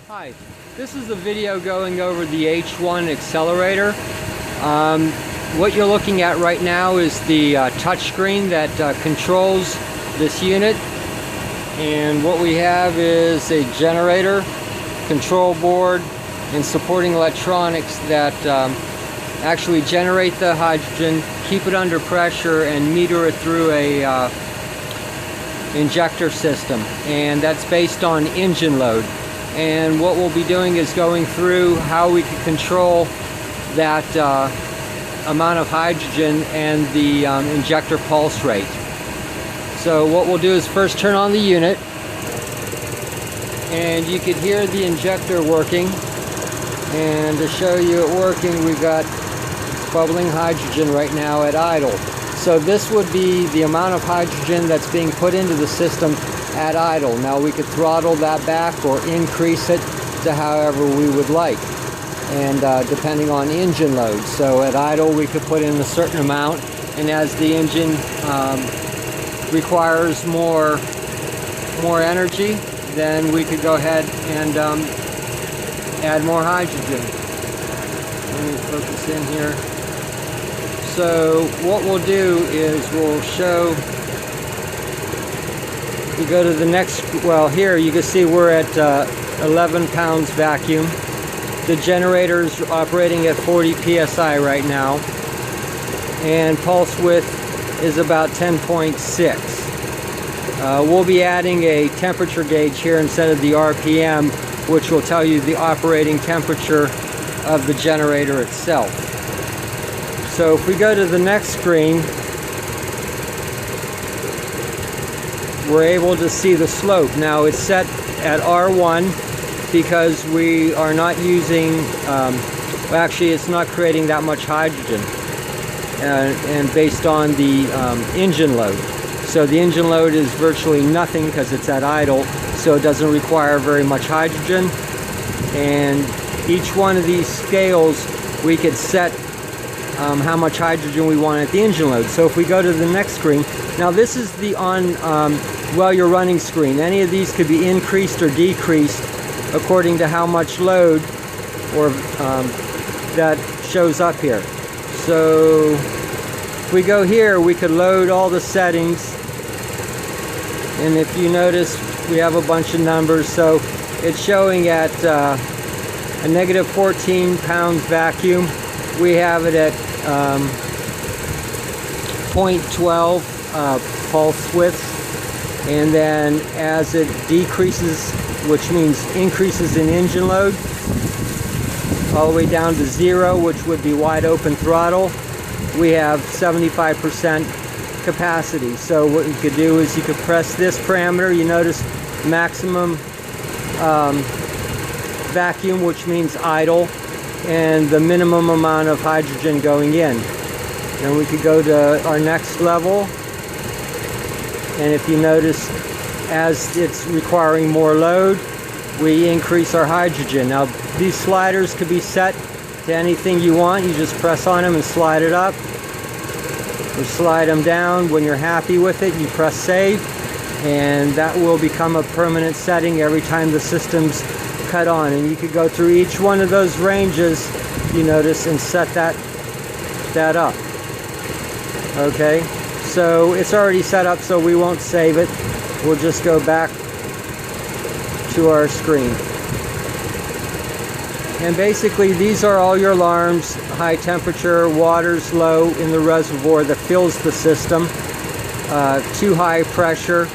Hi, this is a video going over the H1 accelerator. What you're looking at right now is the touchscreen that controls this unit. And what we have is a generator, control board, and supporting electronics that actually generate the hydrogen, keep it under pressure, and meter it through a injector system. And that's based on engine load. And what we'll be doing is going through how we can control that amount of hydrogen and the injector pulse rate. So what we'll do is first turn on the unit, and you could hear the injector working. And to show you it working, we've got bubbling hydrogen right now at idle. So this would be the amount of hydrogen that's being put into the system at idle. Now we could throttle that back or increase it to however we would like, and depending on engine load. So at idle we could put in a certain amount, and as the engine requires more energy, then we could go ahead and add more hydrogen. Let me focus in here. So what we'll do is we'll show. We go to the next, well, here you can see we're at 11 pounds vacuum. The generator's operating at 40 psi right now, and pulse width is about 10.6. We'll be adding a temperature gauge here instead of the RPM, which will tell you the operating temperature of the generator itself. So if we go to the next screen, we're able to see the slope. Now it's set at R1 because we are not using, well, actually it's not creating that much hydrogen, and based on the engine load. So the engine load is virtually nothing because it's at idle, so it doesn't require very much hydrogen. And each one of these scales we could set how much hydrogen we want at the engine load. So if we go to the next screen, now this is the while you're running screen. Any of these could be increased or decreased according to how much load or that shows up here. So if we go here, we could load all the settings, and if you notice we have a bunch of numbers. So it's showing at a negative 14 pounds vacuum. We have it at 0.12 pulse width, and then as it decreases, which means increases in engine load, all the way down to 0, which would be wide open throttle, we have 75% capacity. So what you could do is you could press this parameter. You notice maximum vacuum, which means idle, and the minimum amount of hydrogen going in. And we could go to our next level, and if you notice, as it's requiring more load, we increase our hydrogen. Now these sliders could be set to anything you want. You just press on them and slide it up, or slide them down. When you're happy with it, you press save, and that will become a permanent setting every time the system's cut on. And you could go through each one of those ranges, you notice, and set that up. Okay, so it's already set up, so we won't save it. We'll just go back to our screen. And basically these are all your alarms: high temperature, water's low in the reservoir that fills the system, too high pressure.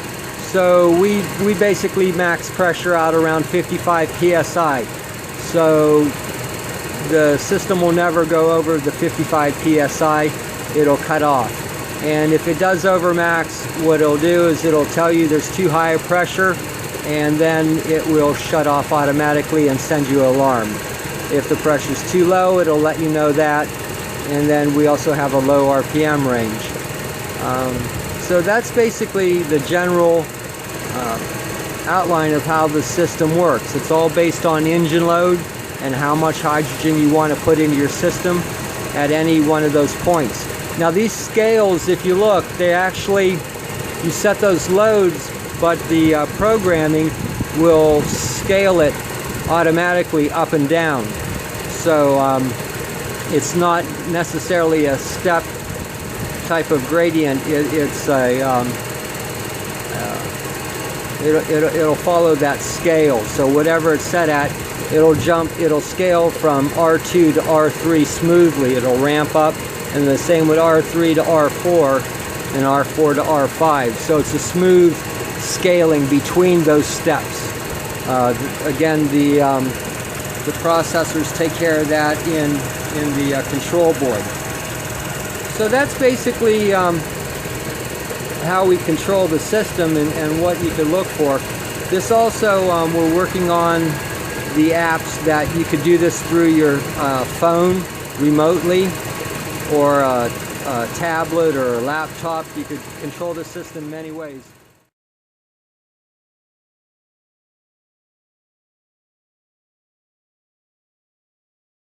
So we basically max pressure out around 55 psi. So the system will never go over the 55 psi. It'll cut off. And if it does overmax, what it'll do is it'll tell you there's too high a pressure, and then it will shut off automatically and send you an alarm. If the pressure's too low, it'll let you know that. And then we also have a low RPM range. So that's basically the general outline of how the system works. It's all based on engine load and how much hydrogen you want to put into your system at any one of those points. Now these scales, if you look, they actually, you set those loads, but the programming will scale it automatically up and down. So it's not necessarily a step type of gradient. It's a it'll follow that scale. So whatever it's set at, it'll scale from R2 to R3 smoothly. It'll ramp up, and the same with R3 to R4 and R4 to R5. So it's a smooth scaling between those steps. Again, the processors take care of that in the control board. So that's basically how we control the system and what you could look for. This also, we're working on the apps that you could do this through your phone remotely, or a tablet or a laptop. You could control the system many ways.